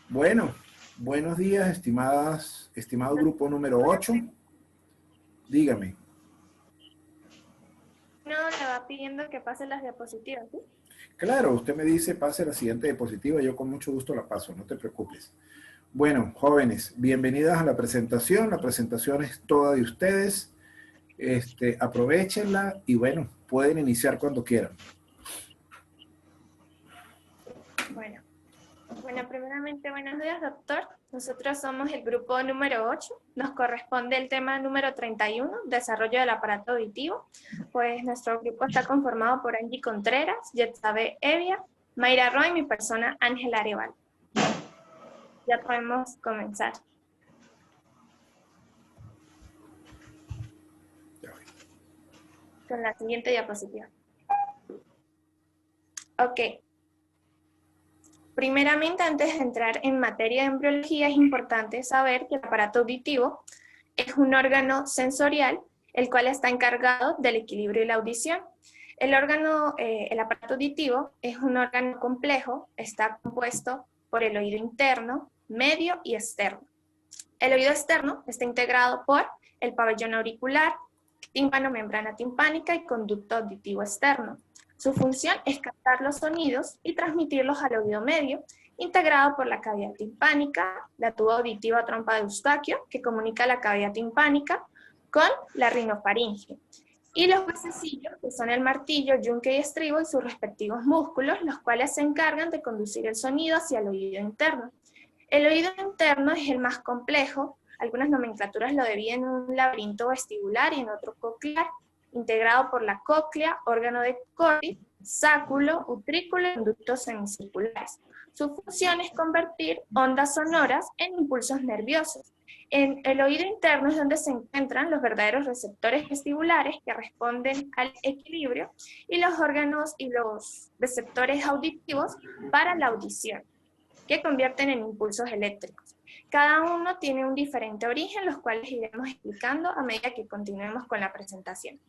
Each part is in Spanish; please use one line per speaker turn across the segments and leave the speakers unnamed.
Bueno, buenos días, estimado grupo número 8. Dígame.
No, le va pidiendo que pase las diapositivas, ¿sí?
Claro, usted me dice pase la siguiente diapositiva, yo con mucho gusto la paso, no te preocupes. Bueno, jóvenes, bienvenidas a la presentación. La presentación es toda de ustedes. Aprovechenla y bueno, pueden iniciar cuando quieran.
Bueno, primeramente, buenos días, doctor. Nosotros somos el grupo número 8. Nos corresponde el tema número 31, desarrollo del aparato auditivo. Pues nuestro grupo está conformado por Angie Contreras, Yetzabe Evia, Mayra Roy y mi persona Ángela Areval. Ya podemos comenzar. Con la siguiente diapositiva. Ok. Primeramente, antes de entrar en materia de embriología, es importante saber que el aparato auditivo es un órgano sensorial, el cual está encargado del equilibrio y la audición. El aparato auditivo es un órgano complejo, está compuesto por el oído interno, medio y externo. El oído externo está integrado por el pabellón auricular, tímpano, membrana timpánica y conducto auditivo externo. Su función es captar los sonidos y transmitirlos al oído medio, integrado por la cavidad timpánica, la tuba auditiva trompa de Eustaquio, que comunica la cavidad timpánica con la rinofaringe, y los huesecillos, que son el martillo, yunque y estribo, y sus respectivos músculos, los cuales se encargan de conducir el sonido hacia el oído interno. El oído interno es el más complejo. Algunas nomenclaturas lo dividen en un laberinto vestibular y en otro coclear, integrado por la cóclea, órgano de Corey, sáculo, utrículo y conductos semicirculares. Su función es convertir ondas sonoras en impulsos nerviosos. En el oído interno es donde se encuentran los verdaderos receptores vestibulares que responden al equilibrio y los órganos y los receptores auditivos para la audición, que convierten en impulsos eléctricos. Cada uno tiene un diferente origen, los cuales iremos explicando a medida que continuemos con la presentación.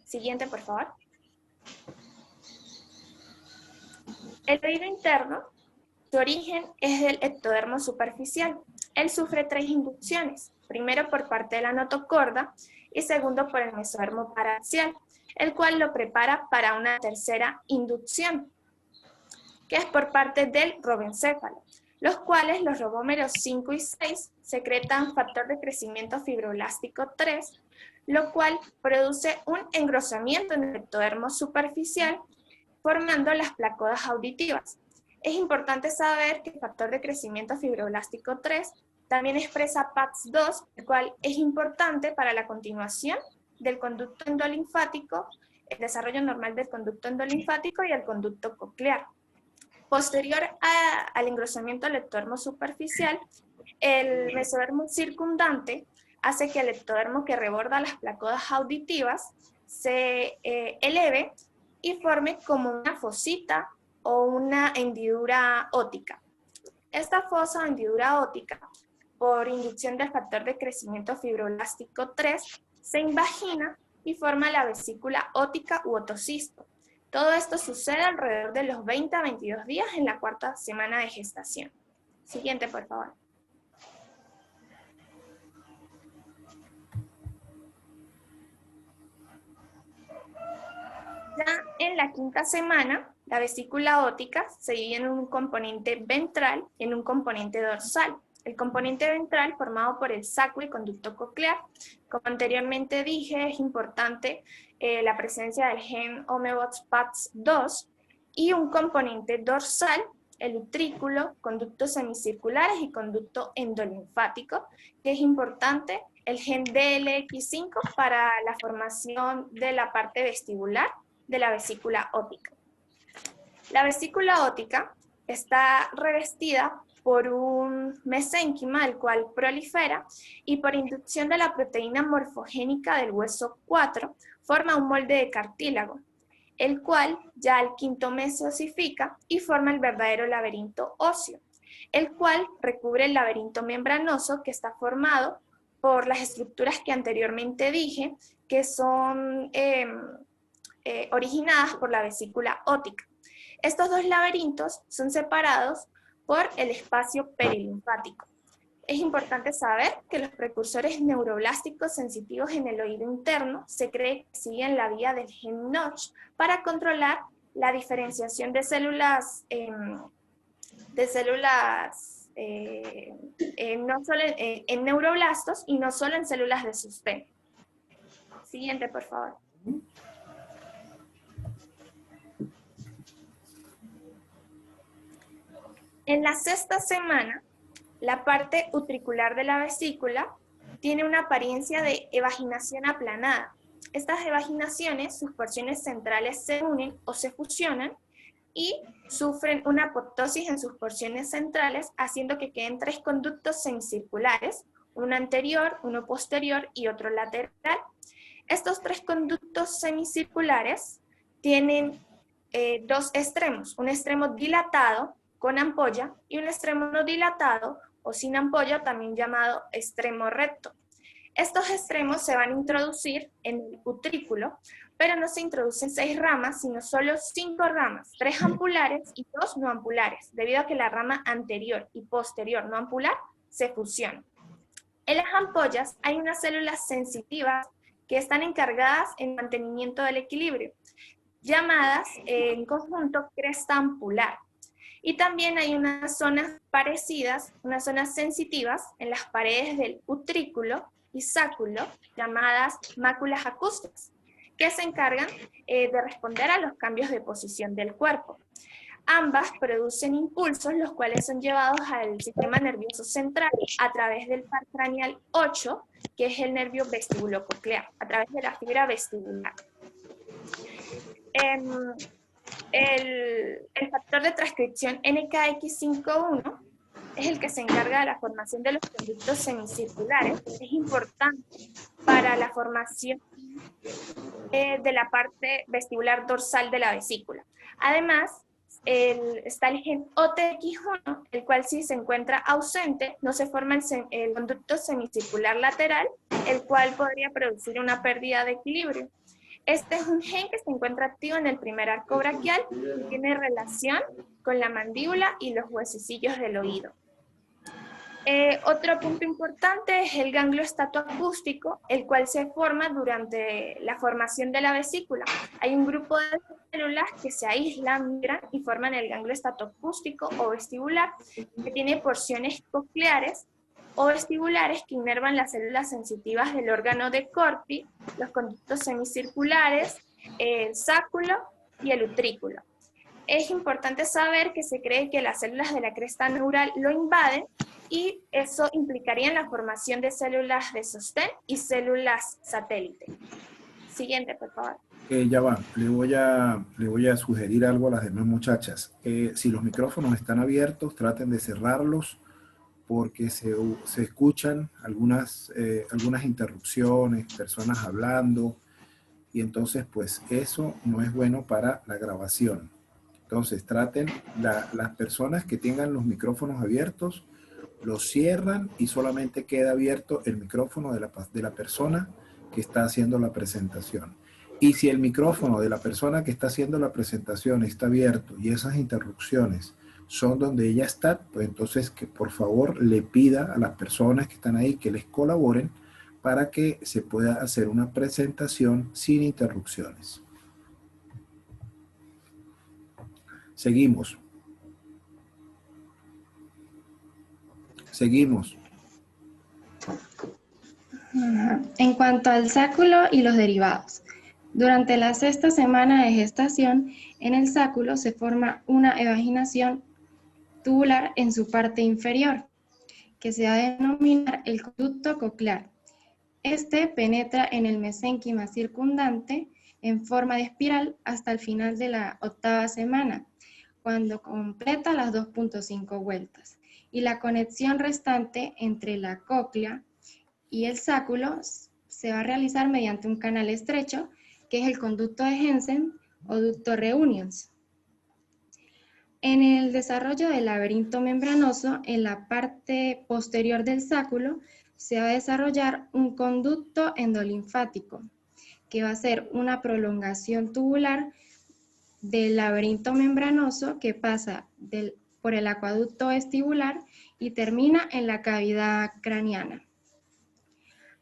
Siguiente, por favor. El oído interno, su origen es del ectodermo superficial. Él sufre 3 inducciones, primero por parte de la notocorda y segundo por el mesodermo paraxial, el cual lo prepara para una tercera inducción, que es por parte del robencéfalo, los cuales los robómeros 5 y 6 secretan factor de crecimiento fibroblástico 3, lo cual produce un engrosamiento en el ectodermo superficial, formando las placodas auditivas. Es importante saber que el factor de crecimiento fibroblástico 3 también expresa PAX2, el cual es importante para la continuación del conducto endolinfático, el desarrollo normal del conducto endolinfático y el conducto coclear. Posterior al engrosamiento del ectodermo superficial, el mesodermo circundante hace que el ectodermo que reborda las placodas auditivas se eleve y forme como una fosita o una hendidura óptica. Esta fosa o hendidura óptica, por inducción del factor de crecimiento fibroblástico 3, se invagina y forma la vesícula óptica u otocisto. Todo esto sucede alrededor de los 20 a 22 días en la 4ª semana de gestación. Siguiente, por favor. Ya en la 5ª semana, la vesícula óptica se divide en un componente ventral y en un componente dorsal. El componente ventral formado por el sacro y conducto coclear. Como anteriormente dije, es importante la presencia del gen OmeBots-PAX2 y un componente dorsal, el utrículo, conductos semicirculares y conducto endolinfático, que es importante el gen DLX5 para la formación de la parte vestibular de la vesícula óptica. La vesícula óptica está revestida por un mesénquima, el cual prolifera, y por inducción de la proteína morfogénica del hueso 4, forma un molde de cartílago, el cual ya al 5º mes se osifica y forma el verdadero laberinto óseo, el cual recubre el laberinto membranoso que está formado por las estructuras que anteriormente dije, que son originadas por la vesícula óptica. Estos dos laberintos son separados por el espacio perilinfático. Es importante saber que los precursores neuroblásticos sensitivos en el oído interno se cree que siguen la vía del gen Notch para controlar la diferenciación de células, no solo en neuroblastos y no solo en células de sostén. Siguiente, por favor. En la sexta semana, la parte utricular de la vesícula tiene una apariencia de evaginación aplanada. Estas evaginaciones, sus porciones centrales se unen o se fusionan y sufren una apoptosis en sus porciones centrales, haciendo que queden 3 conductos semicirculares, uno anterior, uno posterior y otro lateral. Estos 3 conductos semicirculares tienen 2 extremos, un extremo dilatado con ampolla y un extremo no dilatado o sin ampolla, también llamado extremo recto. Estos extremos se van a introducir en el utrículo, pero no se introducen 6 ramas, sino solo 5 ramas, 3 ampulares y 2 no ampulares, debido a que la rama anterior y posterior no ampular se fusionan. En las ampollas hay unas células sensitivas que están encargadas en mantenimiento del equilibrio, llamadas en conjunto cresta ampular. Y también hay unas zonas parecidas, unas zonas sensitivas en las paredes del utrículo y sáculo, llamadas máculas acústicas, que se encargan de responder a los cambios de posición del cuerpo. Ambas producen impulsos, los cuales son llevados al sistema nervioso central a través del par craneal 8, que es el nervio vestibulococlear, a través de la fibra vestibular. El factor de transcripción NKX51 es el que se encarga de la formación de los conductos semicirculares. Es importante para la formación de la parte vestibular dorsal de la vesícula. Además, está el gen OTX1, el cual si se encuentra ausente, no se forma el conducto semicircular lateral, el cual podría producir una pérdida de equilibrio. Este es un gen que se encuentra activo en el primer arco braquial y tiene relación con la mandíbula y los huesecillos del oído. Otro punto importante es el ganglio estatoacústico, el cual se forma durante la formación de la vesícula. Hay un grupo de células que se aíslan, migran y forman el ganglio estatoacústico o vestibular, que tiene porciones cocleares o vestibulares que inervan las células sensitivas del órgano de Corpi, los conductos semicirculares, el sáculo y el utrículo. Es importante saber que se cree que las células de la cresta neural lo invaden y eso implicaría en la formación de células de sostén y células satélite. Siguiente, por favor.
Ya va, le voy a sugerir algo a las demás muchachas. Si los micrófonos están abiertos, traten de cerrarlos porque se escuchan algunas interrupciones, personas hablando, y entonces pues eso no es bueno para la grabación. Entonces traten, las personas que tengan los micrófonos abiertos, los cierran y solamente queda abierto el micrófono de la persona que está haciendo la presentación. Y si el micrófono de la persona que está haciendo la presentación está abierto y esas interrupciones son donde ella está, pues entonces que por favor le pida a las personas que están ahí que les colaboren para que se pueda hacer una presentación sin interrupciones. Seguimos. Seguimos.
En cuanto al sáculo y los derivados, durante la sexta semana de gestación, en el sáculo se forma una evaginación tubular en su parte inferior, que se va a denominar el conducto coclear. Este penetra en el mesénquima circundante en forma de espiral hasta el final de la octava semana, cuando completa las 2.5 vueltas, y la conexión restante entre la cóclea y el sáculo se va a realizar mediante un canal estrecho, que es el conducto de Hensen o ducto Reunions. En el desarrollo del laberinto membranoso, en la parte posterior del sáculo, se va a desarrollar un conducto endolinfático, que va a ser una prolongación tubular del laberinto membranoso que pasa del por el acueducto vestibular y termina en la cavidad craneana.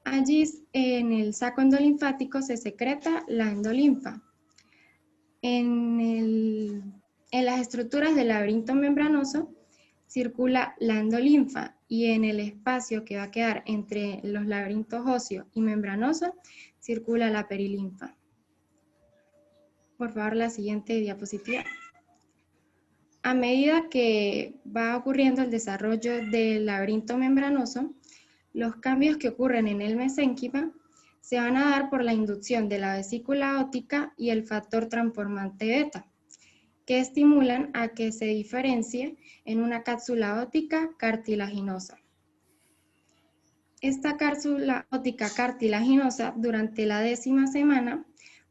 Allí en el saco endolinfático se secreta la endolinfa. En las estructuras del laberinto membranoso circula la endolinfa y en el espacio que va a quedar entre los laberintos óseos y membranosos circula la perilinfa. Por favor, la siguiente diapositiva. A medida que va ocurriendo el desarrollo del laberinto membranoso, los cambios que ocurren en el mesénquima se van a dar por la inducción de la vesícula óptica y el factor transformante beta, que estimulan a que se diferencie en una cápsula óptica cartilaginosa. Esta cápsula óptica cartilaginosa durante la 10ª semana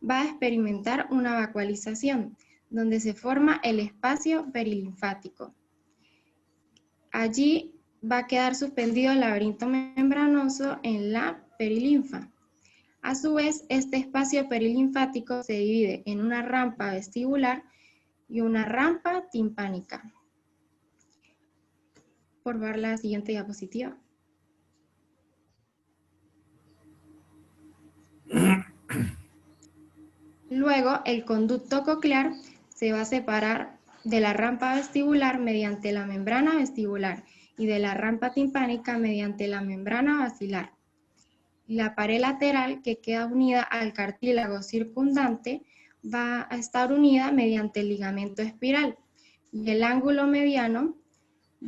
va a experimentar una vacuolización, donde se forma el espacio perilinfático. Allí va a quedar suspendido el laberinto membranoso en la perilinfa. A su vez, este espacio perilinfático se divide en una rampa vestibular y una rampa timpánica. Por favor, la siguiente diapositiva. Luego, el conducto coclear se va a separar de la rampa vestibular mediante la membrana vestibular y de la rampa timpánica mediante la membrana basilar. La pared lateral que queda unida al cartílago circundante va a estar unida mediante el ligamento espiral y el ángulo mediano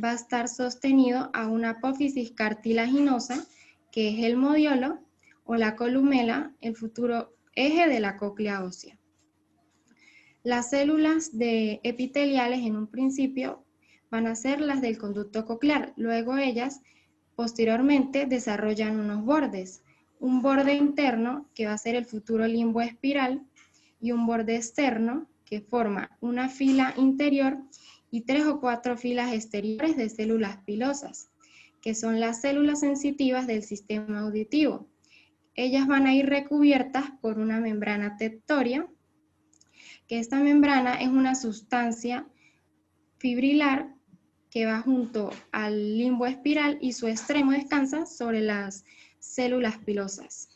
va a estar sostenido a una apófisis cartilaginosa que es el modiolo o la columela, el futuro eje de la cóclea ósea. Las células epiteliales en un principio van a ser las del conducto coclear, luego ellas posteriormente desarrollan unos bordes, un borde interno que va a ser el futuro limbo espiral y un borde externo que forma una fila interior y 3 o 4 filas exteriores de células pilosas, que son las células sensitivas del sistema auditivo. Ellas van a ir recubiertas por una membrana tectoria, que esta membrana es una sustancia fibrilar que va junto al limbo espiral y su extremo descansa sobre las células pilosas.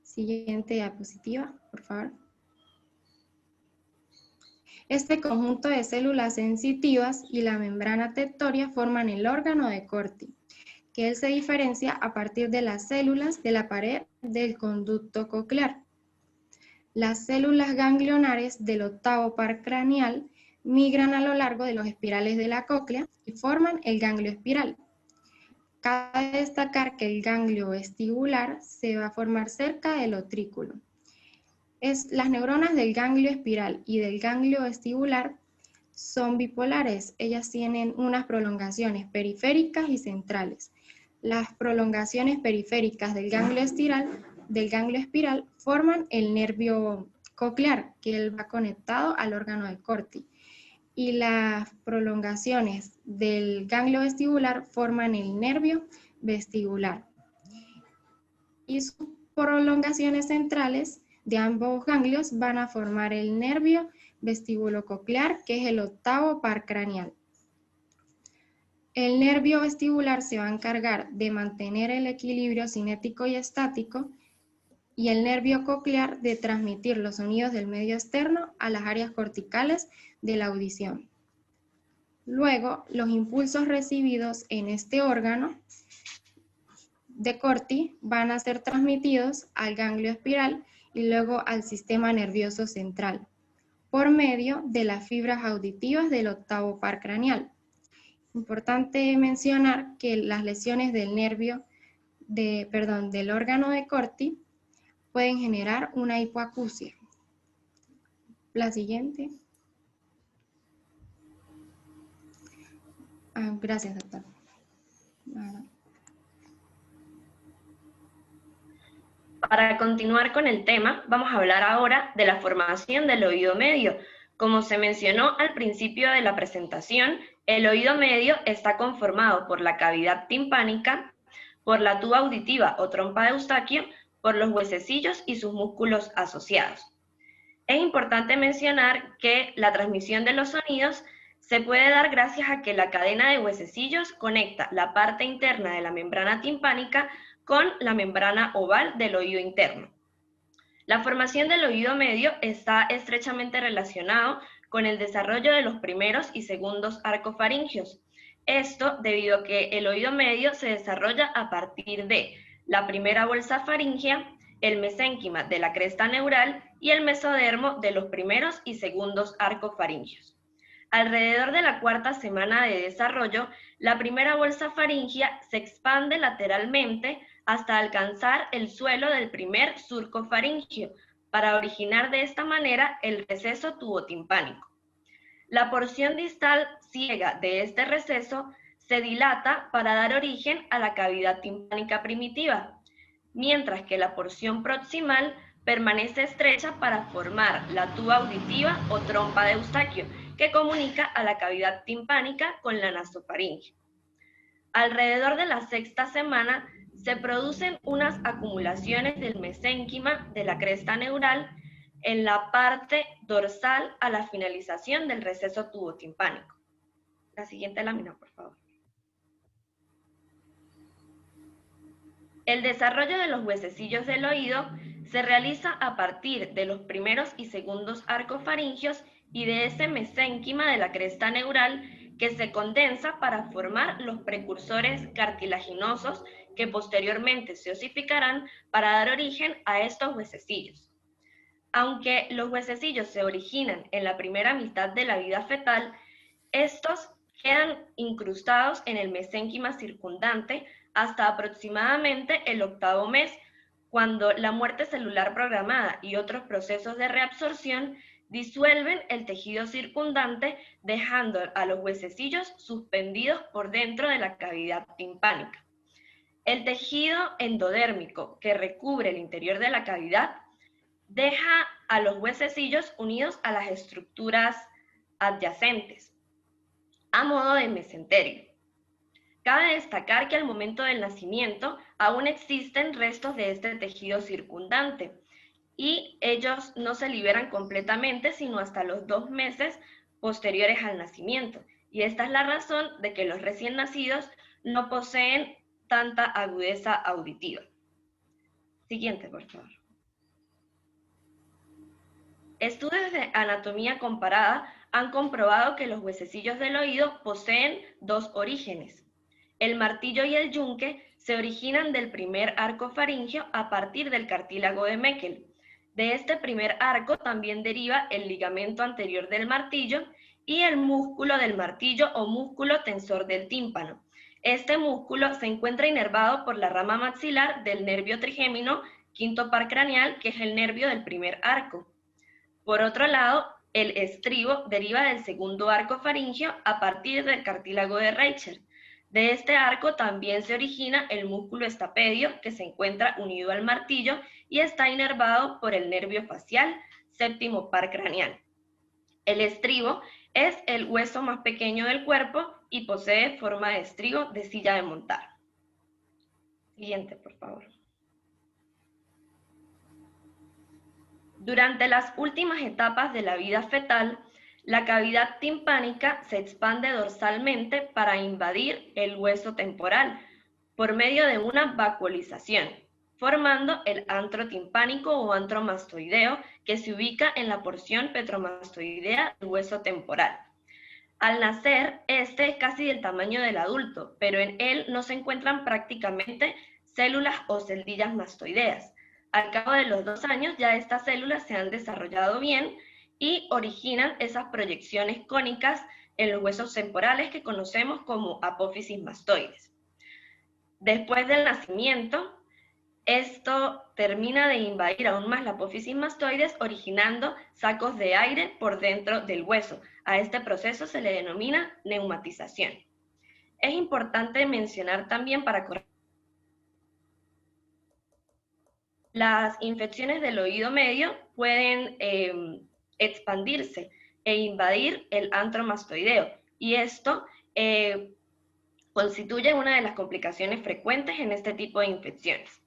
Siguiente diapositiva, por favor. Este conjunto de células sensitivas y la membrana tectoria forman el órgano de Corti, que él se diferencia a partir de las células de la pared del conducto coclear. Las células ganglionares del octavo par craneal migran a lo largo de los espirales de la cóclea y forman el ganglio espiral. Cabe destacar que el ganglio vestibular se va a formar cerca del utrículo. Las neuronas del ganglio espiral y del ganglio vestibular son bipolares. Ellas tienen unas prolongaciones periféricas y centrales. Las prolongaciones periféricas del ganglio espiral forman el nervio coclear, que él va conectado al órgano de Corti. Y las prolongaciones del ganglio vestibular forman el nervio vestibular. Y sus prolongaciones centrales de ambos ganglios van a formar el nervio vestibulococlear, que es el octavo par craneal. El nervio vestibular se va a encargar de mantener el equilibrio cinético y estático, y el nervio coclear de transmitir los sonidos del medio externo a las áreas corticales de la audición. Luego, los impulsos recibidos en este órgano de Corti van a ser transmitidos al ganglio espiral y luego al sistema nervioso central, por medio de las fibras auditivas del octavo par craneal. Importante mencionar que las lesiones del del órgano de Corti pueden generar una hipoacusia. La siguiente. Gracias, doctor.
Para continuar con el tema, vamos a hablar ahora de la formación del oído medio. Como se mencionó al principio de la presentación, el oído medio está conformado por la cavidad timpánica, por la tuba auditiva o trompa de Eustaquio, por los huesecillos y sus músculos asociados. Es importante mencionar que la transmisión de los sonidos Se puede dar gracias a que la cadena de huesecillos conecta la parte interna de la membrana timpánica con la membrana oval del oído interno. La formación del oído medio está estrechamente relacionado con el desarrollo de los primeros y segundos arcos faringios. Esto debido a que el oído medio se desarrolla a partir de la primera bolsa faríngea, el mesénquima de la cresta neural y el mesodermo de los primeros y segundos arcos faringios. Alrededor de la cuarta semana de desarrollo, la primera bolsa faríngea se expande lateralmente hasta alcanzar el suelo del primer surco faríngeo, para originar de esta manera el receso tubotimpánico. La porción distal ciega de este receso se dilata para dar origen a la cavidad timpánica primitiva, mientras que la porción proximal permanece estrecha para formar la tuba auditiva o trompa de Eustaquio, que comunica a la cavidad timpánica con la nasofaringe. Alrededor de la sexta semana se producen unas acumulaciones del mesénquima de la cresta neural en la parte dorsal a la finalización del receso tubotimpánico. La siguiente lámina, por favor. El desarrollo de los huesecillos del oído se realiza a partir de los primeros y segundos arcos faringios y de ese mesénquima de la cresta neural que se condensa para formar los precursores cartilaginosos que posteriormente se osificarán para dar origen a estos huesecillos. Aunque los huesecillos se originan en la primera mitad de la vida fetal, estos quedan incrustados en el mesénquima circundante hasta aproximadamente el octavo mes, cuando la muerte celular programada y otros procesos de reabsorción disuelven el tejido circundante, dejando a los huesecillos suspendidos por dentro de la cavidad timpánica. El tejido endodérmico que recubre el interior de la cavidad deja a los huesecillos unidos a las estructuras adyacentes, a modo de mesenterio. Cabe destacar que al momento del nacimiento aún existen restos de este tejido circundante, y ellos no se liberan completamente sino hasta los 2 meses posteriores al nacimiento. Y esta es la razón de que los recién nacidos no poseen tanta agudeza auditiva. Siguiente, por favor. Estudios de anatomía comparada han comprobado que los huesecillos del oído poseen 2 orígenes. El martillo y el yunque se originan del primer arco faríngeo a partir del cartílago de Meckel. De este primer arco también deriva el ligamento anterior del martillo y el músculo del martillo o músculo tensor del tímpano. Este músculo se encuentra inervado por la rama maxilar del nervio trigémino quinto par craneal, que es el nervio del primer arco. Por otro lado, el estribo deriva del segundo arco faríngeo a partir del cartílago de Reichert. De este arco también se origina el músculo estapedio, que se encuentra unido al martillo y está inervado por el nervio facial séptimo par craneal. El estribo es el hueso más pequeño del cuerpo y posee forma de estribo de silla de montar. Siguiente, por favor. Durante las últimas etapas de la vida fetal, la cavidad timpánica se expande dorsalmente para invadir el hueso temporal por medio de una vacuolización, formando el antro timpánico o antro mastoideo, que se ubica en la porción petromastoidea del hueso temporal. Al nacer, este es casi del tamaño del adulto, pero en él no se encuentran prácticamente células o celdillas mastoideas. Al cabo de los 2 años ya estas células se han desarrollado bien y originan esas proyecciones cónicas en los huesos temporales que conocemos como apófisis mastoides. Después del nacimiento, esto termina de invadir aún más la apófisis mastoides, originando sacos de aire por dentro del hueso. A este proceso se le denomina neumatización. Es importante mencionar también las infecciones del oído medio pueden expandirse e invadir el antro mastoideo, y esto constituye una de las complicaciones frecuentes en este tipo de infecciones.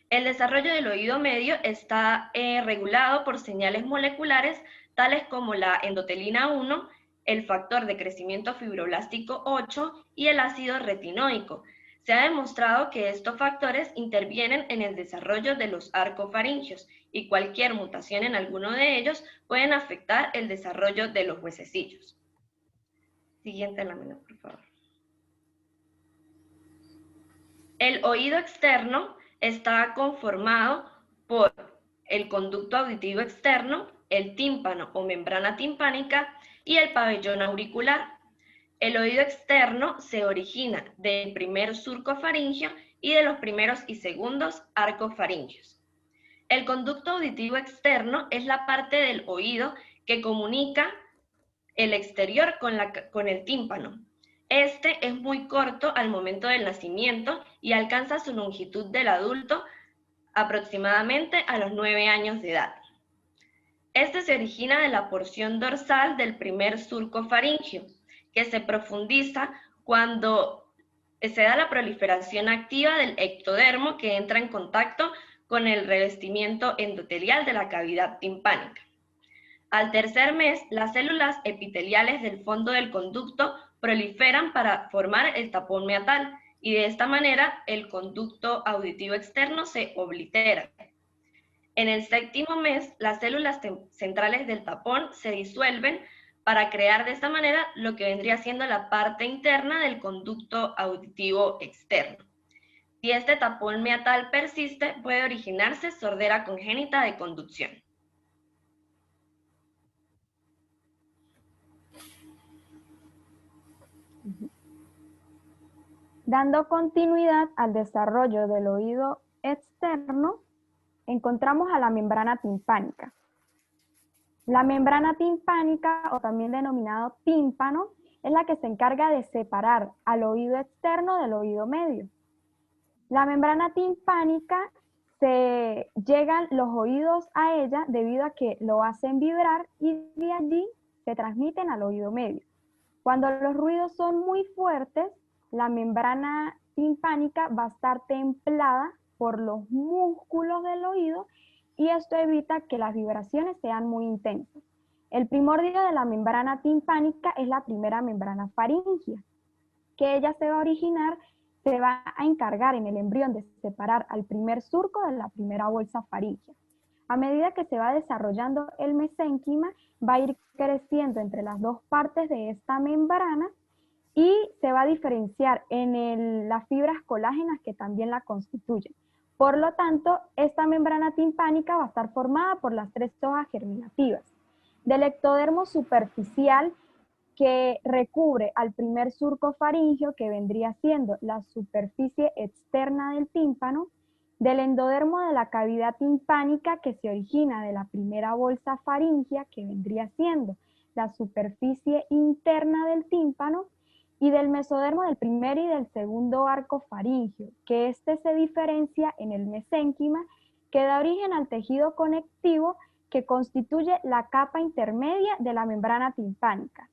El desarrollo del oído medio está regulado por señales moleculares tales como la endotelina 1 el factor de crecimiento fibroblástico 8 y el ácido retinoico. Se ha demostrado que estos factores intervienen en el desarrollo de los arcofaringios y cualquier mutación en alguno de ellos pueden afectar el desarrollo de los huesecillos. Siguiente lámina, por favor. El oído externo está conformado por el conducto auditivo externo, el tímpano o membrana timpánica y el pabellón auricular. El oído externo se origina del primer surco faríngeo y de los primeros y segundos arcofaringios. El conducto auditivo externo es la parte del oído que comunica el exterior con el tímpano. Este es muy corto al momento del nacimiento y alcanza su longitud del adulto aproximadamente a los 9 años de edad. Este se origina de la porción dorsal del primer surco faríngeo, que se profundiza cuando se da la proliferación activa del ectodermo que entra en contacto con el revestimiento endotelial de la cavidad timpánica. Al tercer mes, las células epiteliales del fondo del conducto proliferan para formar el tapón meatal y de esta manera el conducto auditivo externo se oblitera. En el séptimo mes, las células centrales del tapón se disuelven para crear de esta manera lo que vendría siendo la parte interna del conducto auditivo externo. Si este tapón meatal persiste, puede originarse sordera congénita de conducción.
Dando continuidad al desarrollo del oído externo, encontramos a la membrana timpánica. La membrana timpánica, o también denominado tímpano, es la que se encarga de separar al oído externo del oído medio. La membrana timpánica llegan los oídos a ella debido a que lo hacen vibrar y de allí se transmiten al oído medio. Cuando los ruidos son muy fuertes, la membrana timpánica va a estar templada por los músculos del oído y esto evita que las vibraciones sean muy intensas. El primordio de la membrana timpánica es la primera membrana faríngea, que ella se va a encargar en el embrión de separar al primer surco de la primera bolsa faríngea. A medida que se va desarrollando el mesénquima, va a ir creciendo entre las dos partes de esta membrana y se va a diferenciar en las fibras colágenas que también la constituyen. Por lo tanto, esta membrana timpánica va a estar formada por las 3 hojas germinativas. Del ectodermo superficial que recubre al primer surco faríngeo, que vendría siendo la superficie externa del tímpano, del endodermo de la cavidad timpánica que se origina de la primera bolsa faríngea, que vendría siendo la superficie interna del tímpano, y del mesodermo del primer y del segundo arco faríngeo, que este se diferencia en el mesénquima, que da origen al tejido conectivo que constituye la capa intermedia de la membrana timpánica.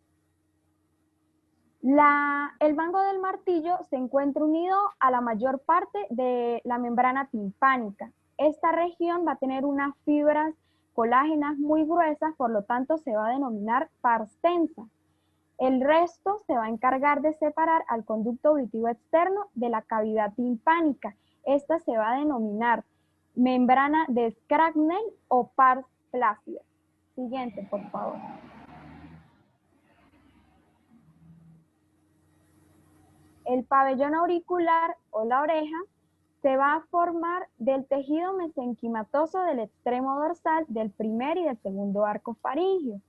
El mango del martillo se encuentra unido a la mayor parte de la membrana timpánica. Esta región va a tener unas fibras colágenas muy gruesas, por lo tanto se va a denominar pars tensa. El resto se va a encargar de separar al conducto auditivo externo de la cavidad timpánica. Esta se va a denominar membrana de Scragnell o pars flácida. Siguiente, por favor. El pabellón auricular o la oreja se va a formar del tejido mesenquimatoso del extremo dorsal del primer y del segundo arco faríngeo,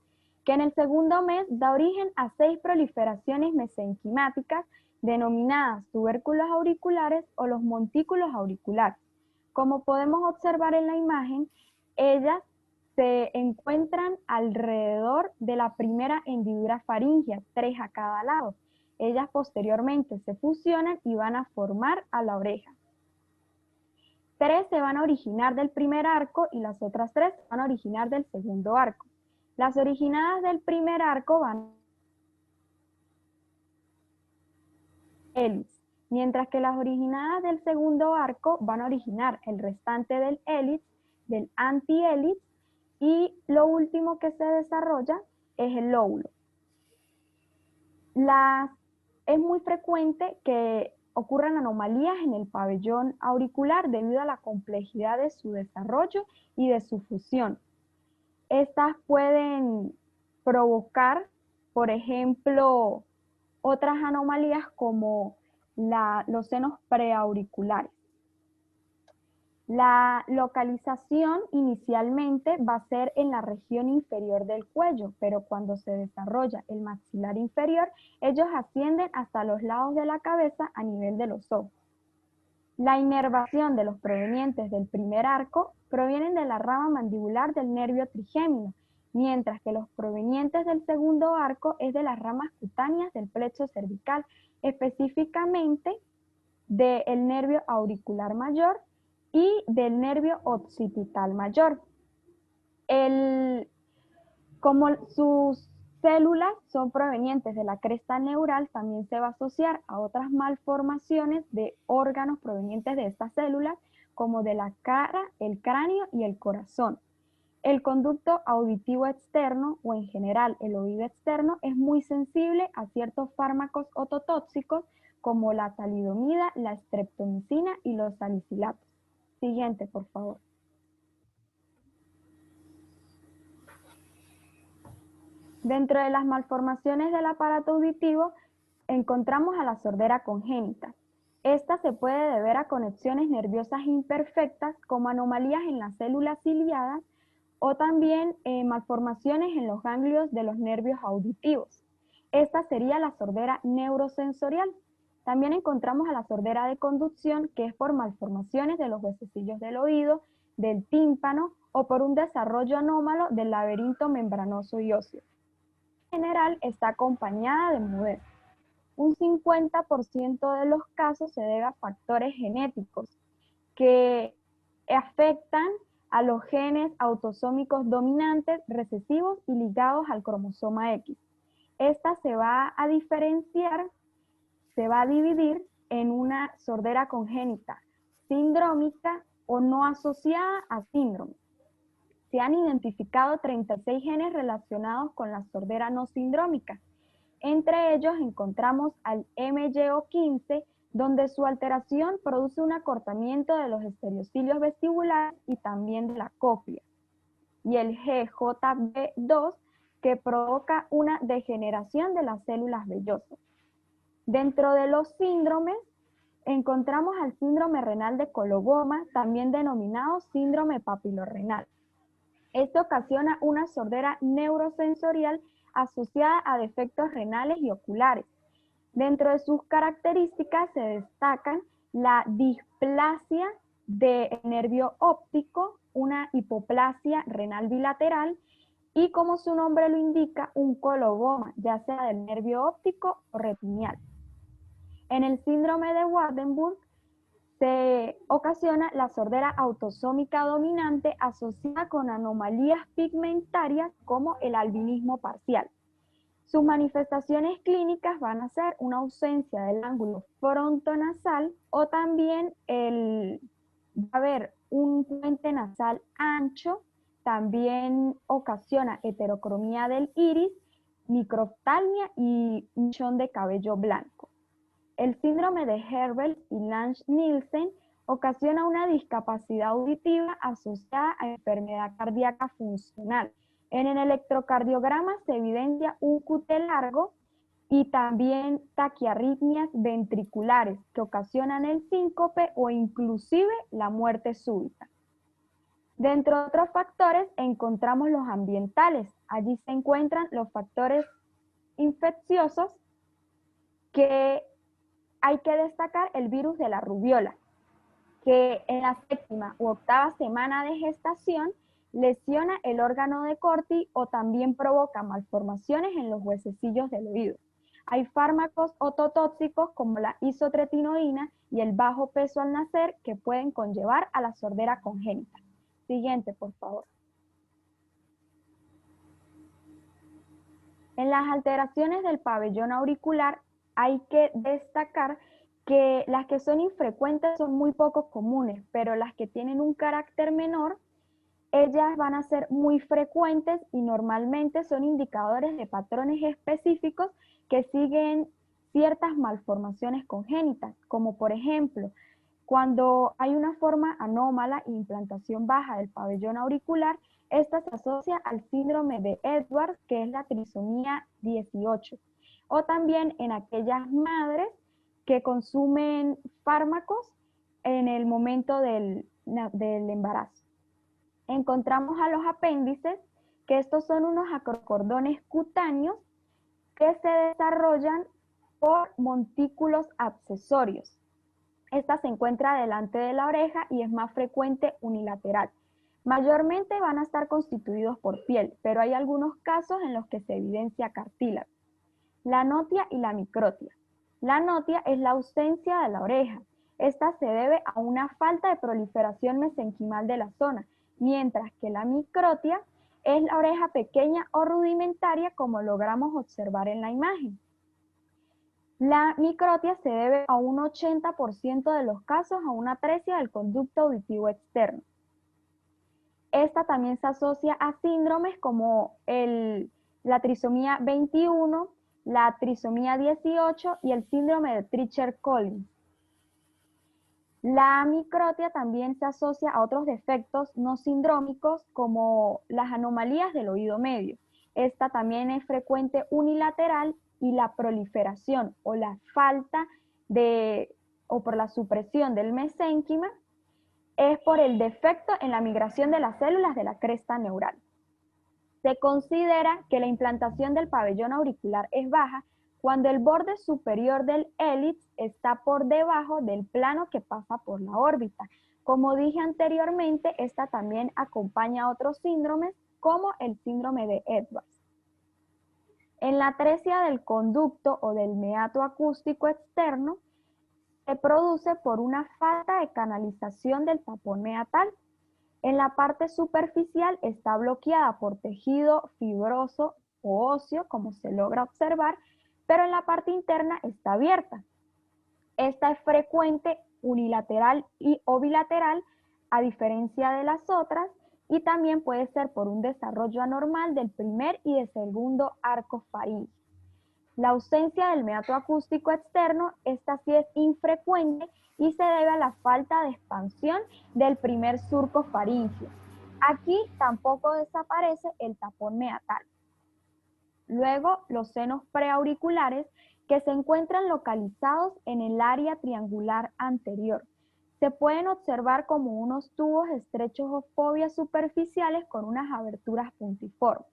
que en el segundo mes da origen a 6 proliferaciones mesenquimáticas denominadas tubérculos auriculares o los montículos auriculares. Como podemos observar en la imagen, ellas se encuentran alrededor de la primera hendidura faríngea, 3 a cada lado. Ellas posteriormente se fusionan y van a formar a la oreja. 3 se van a originar del primer arco y las otras 3 van a originar del segundo arco. Las originadas del primer arco van hélice, mientras que las originadas del segundo arco van a originar el restante del hélice, del antihélice, y lo último que se desarrolla es el lóbulo. Es muy frecuente que ocurran anomalías en el pabellón auricular debido a la complejidad de su desarrollo y de su fusión. Estas pueden provocar, por ejemplo, otras anomalías como los senos preauriculares. La localización inicialmente va a ser en la región inferior del cuello, pero cuando se desarrolla el maxilar inferior, ellos ascienden hasta los lados de la cabeza a nivel de los ojos. La inervación de los provenientes del primer arco provienen de la rama mandibular del nervio trigémino, mientras que los provenientes del segundo arco es de las ramas cutáneas del plexo cervical, específicamente del nervio auricular mayor y del nervio occipital mayor. Como sus células son provenientes de la cresta neural, también se va a asociar a otras malformaciones de órganos provenientes de estas células, como de la cara, el cráneo y el corazón. El conducto auditivo externo, o en general el oído externo, es muy sensible a ciertos fármacos ototóxicos como la talidomida, la streptomicina y los salicilatos. Siguiente, por favor. Dentro de las malformaciones del aparato auditivo encontramos a la sordera congénita. Esta se puede deber a conexiones nerviosas imperfectas como anomalías en las células ciliadas o también malformaciones en los ganglios de los nervios auditivos. Esta sería la sordera neurosensorial. También encontramos a la sordera de conducción, que es por malformaciones de los huesecillos del oído, del tímpano o por un desarrollo anómalo del laberinto membranoso y óseo. En general está acompañada de mudez. Un 50% de los casos se debe a factores genéticos que afectan a los genes autosómicos dominantes, recesivos y ligados al cromosoma X. Esta se va a diferenciar, se va a dividir en una sordera congénita sindrómica o no asociada a síndrome. Se han identificado 36 genes relacionados con la sordera no sindrómica. Entre ellos encontramos al MYO15, donde su alteración produce un acortamiento de los estereocilios vestibulares y también de la cóclea. Y el GJB2, que provoca una degeneración de las células vellosas. Dentro de los síndromes, encontramos al síndrome renal de coloboma, también denominado síndrome papilorrenal. Esto ocasiona una sordera neurosensorial asociada a defectos renales y oculares. Dentro de sus características se destacan la displasia del nervio óptico, una hipoplasia renal bilateral y, como su nombre lo indica, un coloboma, ya sea del nervio óptico o retinial. En el síndrome de Waardenburg se ocasiona la sordera autosómica dominante asociada con anomalías pigmentarias como el albinismo parcial. Sus manifestaciones clínicas van a ser una ausencia del ángulo frontonasal o también va a haber un puente nasal ancho, también ocasiona heterocromía del iris, microftalmia y mechón de cabello blanco. El síndrome de Herbel y Lange-Nielsen ocasiona una discapacidad auditiva asociada a enfermedad cardíaca funcional. En el electrocardiograma se evidencia un QT largo y también taquiarritmias ventriculares que ocasionan el síncope o inclusive la muerte súbita. Dentro de otros factores encontramos los ambientales. Allí se encuentran los factores infecciosos que hay que destacar el virus de la rubiola, que en la 7ª u 8ª semana de gestación lesiona el órgano de Corti o también provoca malformaciones en los huesecillos del oído. Hay fármacos ototóxicos como la isotretinoína y el bajo peso al nacer que pueden conllevar a la sordera congénita. Siguiente, por favor. En las alteraciones del pabellón auricular hay que destacar que las que son infrecuentes son muy poco comunes, pero las que tienen un carácter menor, ellas van a ser muy frecuentes y normalmente son indicadores de patrones específicos que siguen ciertas malformaciones congénitas, como por ejemplo, cuando hay una forma anómala e implantación baja del pabellón auricular, esta se asocia al síndrome de Edwards, que es la trisomía 18, o también en aquellas madres que consumen fármacos en el momento del embarazo. Encontramos a los apéndices, que estos son unos acrocordones cutáneos que se desarrollan por montículos accesorios. Esta se encuentra delante de la oreja y es más frecuente unilateral. Mayormente van a estar constituidos por piel, pero hay algunos casos en los que se evidencia cartílago. La notia y la microtia. La notia es la ausencia de la oreja. Esta se debe a una falta de proliferación mesenquimal de la zona, mientras que la microtia es la oreja pequeña o rudimentaria, como logramos observar en la imagen. La microtia se debe a un 80% de los casos a una atresia del conducto auditivo externo. Esta también se asocia a síndromes como la trisomía 21, la trisomía 18 y el síndrome de Treacher-Collins. La microtia también se asocia a otros defectos no sindrómicos como las anomalías del oído medio. Esta también es frecuente unilateral y la proliferación o la falta o por la supresión del mesénquima es por el defecto en la migración de las células de la cresta neural. Se considera que la implantación del pabellón auricular es baja cuando el borde superior del hélix está por debajo del plano que pasa por la órbita. Como dije anteriormente, esta también acompaña a otros síndromes como el síndrome de Edwards. En la atresia del conducto o del meato acústico externo, se produce por una falta de canalización del tapón meatal. En la parte superficial está bloqueada por tejido fibroso o óseo, como se logra observar, pero en la parte interna está abierta. Esta es frecuente unilateral o bilateral, a diferencia de las otras, y también puede ser por un desarrollo anormal del primer y del segundo arco faríngeo. La ausencia del meato acústico externo, esta sí es infrecuente y se debe a la falta de expansión del primer surco faríngeo. Aquí tampoco desaparece el tapón meatal. Luego, los senos preauriculares, que se encuentran localizados en el área triangular anterior. Se pueden observar como unos tubos estrechos o fobias superficiales con unas aberturas puntiformes.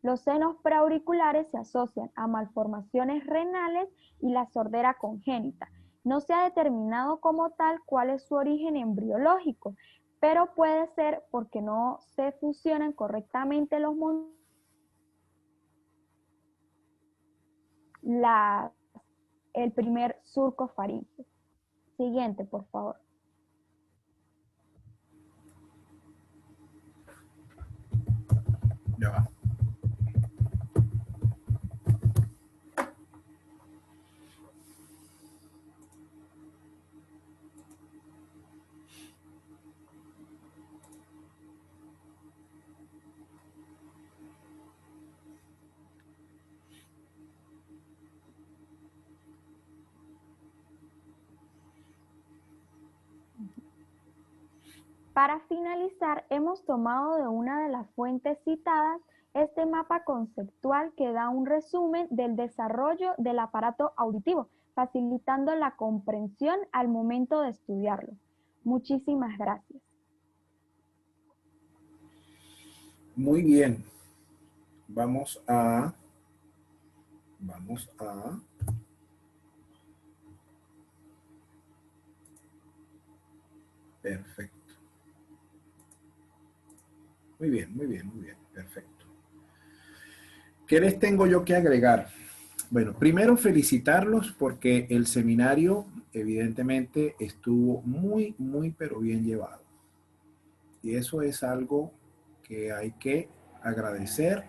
Los senos preauriculares se asocian a malformaciones renales y la sordera congénita. No se ha determinado como tal cuál es su origen embriológico, pero puede ser porque no se fusionan correctamente el primer surco faríngeo. Siguiente, por favor.
Ya va.
Para finalizar, hemos tomado de una de las fuentes citadas este mapa conceptual que da un resumen del desarrollo del aparato auditivo, facilitando la comprensión al momento de estudiarlo. Muchísimas gracias.
Muy bien. Vamos a... Perfecto. Muy bien, muy bien, muy bien. Perfecto. ¿Qué les tengo yo que agregar? Bueno, primero felicitarlos porque el seminario evidentemente estuvo muy, muy, pero bien llevado. Y eso es algo que hay que agradecer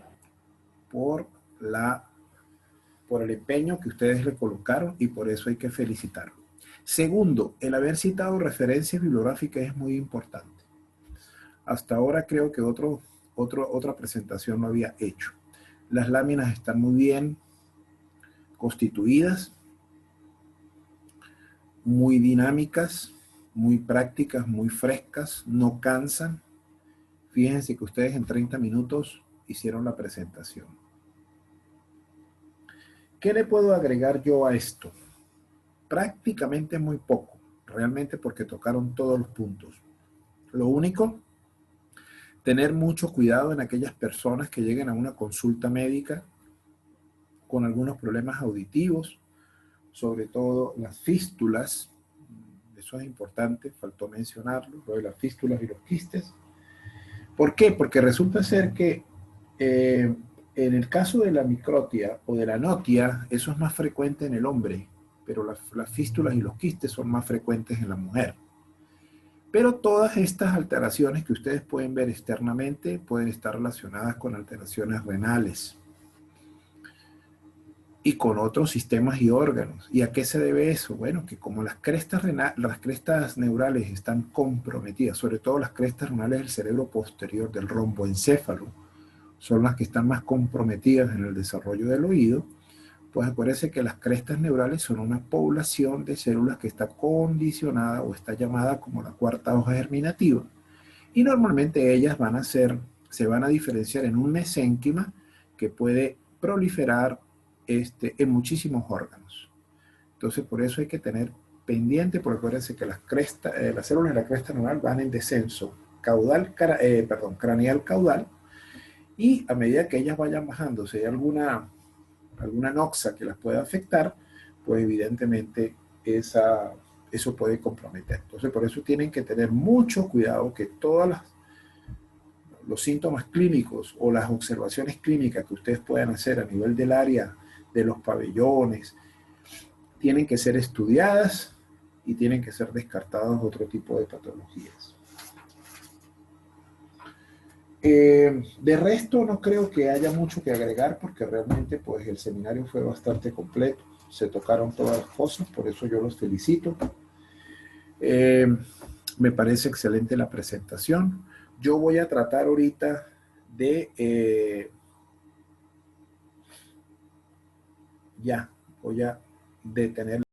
por el empeño que ustedes le colocaron y por eso hay que felicitarlo. Segundo, el haber citado referencias bibliográficas es muy importante. Hasta ahora creo que otra presentación no había hecho. Las láminas están muy bien, constituidas, muy dinámicas, muy prácticas, muy frescas, no cansan. Fíjense que ustedes en 30 minutos hicieron la presentación. ¿Qué le puedo agregar yo a esto? Prácticamente muy poco, realmente, porque tocaron todos los puntos. Lo único, tener mucho cuidado en aquellas personas que lleguen a una consulta médica con algunos problemas auditivos, sobre todo las fístulas. Eso es importante, faltó mencionarlo, lo de las fístulas y los quistes. ¿Por qué? Porque resulta ser que en el caso de la microtia o de la notia, eso es más frecuente en el hombre, pero las fístulas y los quistes son más frecuentes en la mujer. Pero todas estas alteraciones que ustedes pueden ver externamente pueden estar relacionadas con alteraciones renales y con otros sistemas y órganos. ¿Y a qué se debe eso? Bueno, que como las crestas neurales están comprometidas, sobre todo las crestas renales del cerebro posterior del romboencéfalo, son las que están más comprometidas en el desarrollo del oído, pues acuérdense que las crestas neurales son una población de células que está condicionada o está llamada como la cuarta hoja germinativa, y normalmente ellas se van a diferenciar en un mesénquima que puede proliferar en muchísimos órganos. Entonces, por eso hay que tener pendiente, porque acuérdense que las células de la cresta neural van en descenso craneal caudal, y a medida que ellas vayan bajando, si hay alguna noxa que las pueda afectar, pues evidentemente eso puede comprometer. Entonces, por eso tienen que tener mucho cuidado que todos los síntomas clínicos o las observaciones clínicas que ustedes puedan hacer a nivel del área de los pabellones tienen que ser estudiadas y tienen que ser descartadas otro tipo de patologías. De resto, no creo que haya mucho que agregar, porque realmente pues, el seminario fue bastante completo. Se tocaron todas las cosas, por eso yo los felicito. Me parece excelente la presentación. Yo voy a tratar ahorita de... voy a detener